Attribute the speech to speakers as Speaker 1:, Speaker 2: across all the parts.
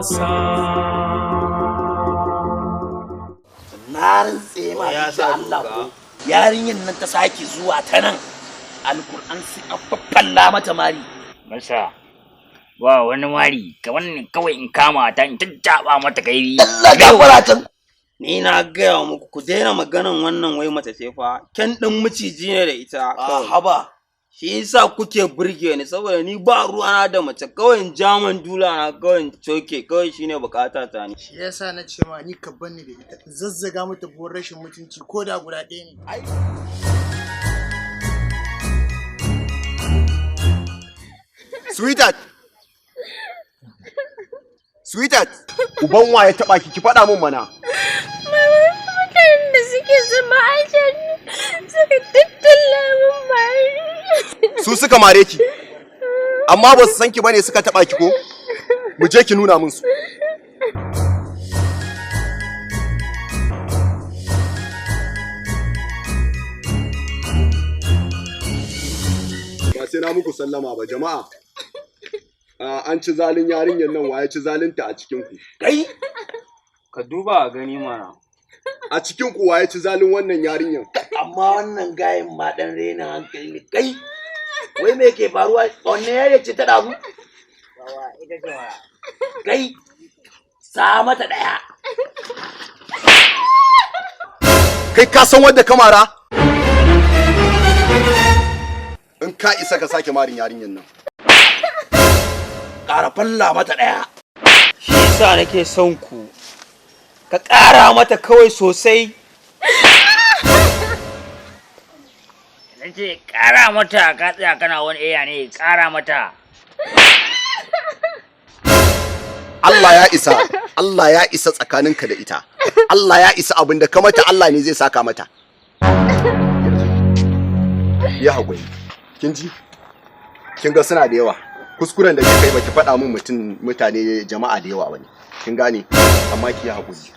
Speaker 1: ASA.
Speaker 2: Na rantse ma da Allah ko yarinyin nan ta sake zuwa ta nan alkur'an sai an falla mata mari.
Speaker 3: Masa ba wani mari ka wannan kawai in kama ta in tattaba mata kairi.
Speaker 2: Allah gafara ta. Ni na gaya muku ku daina maganan wannan wai mace ce fa. Ken din miciji ne da ita. Haba. Shi yasa kuke burge ni saboda ni ba ruwana da mace kawai jaman dula na kawai coke kawai shine bukata ta ni.
Speaker 4: Shi yasa na ce ma ni ka banni da ita zazzaga mata buwar rashin mutunci ko da guda ɗaya ne.
Speaker 5: Sweetheart. Sweetheart. Uban waye taba ki faɗa min mana.
Speaker 6: Mutanen da suke zama a can suka tattala min mari.
Speaker 5: Su suka mare ki. Amma ba su san ki bane suka taba ki ko? Mu je ki nuna min su. Ba sai na muku sallama ba jama'a. An ci zalin yarinyar nan waye ci zalinta a cikin ku.
Speaker 2: Kai ka duba gani mana.
Speaker 5: A cikin ku waye ci zalin wannan yarinyar.
Speaker 2: Amma wannan gayin ma dan rena hankali ne. Kai wai me ke faruwa wanne yare ce ta dazu?
Speaker 3: Ita ce wa.
Speaker 2: Kai sa mata daya.
Speaker 5: Kai ka san wanda ka mara? In ka isa ka sake marin yarinyar nan.
Speaker 2: Ƙara falla mata ɗaya. Shi yasa nake son ku. Ka ƙara mata kawai sosai.
Speaker 3: Na ce ƙara mata ka tsaya kana wani iya ne ƙara mata.
Speaker 5: Allah ya isa tsakaninka da ita. Allah ya isa abin da ka mata Allah ne zai saka mata. Ya haƙuri. Kin ji? Kin ga suna da yawa. Kuskuren da kika yi baki faɗa min mutane jama'a da yawa bane. Kin gane? Amma ki haƙuri.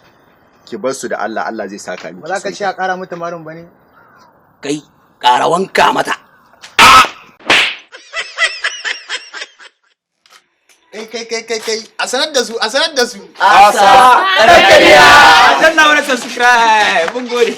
Speaker 5: Ki bar su da Allah, Allah zai saka miki.
Speaker 4: Ba za ka ce a ƙara mata marin bane?
Speaker 2: Kai ƙara wanka mata.
Speaker 4: Kai a sanar da su
Speaker 2: ASA. Danna wani subscribe. Mun gode.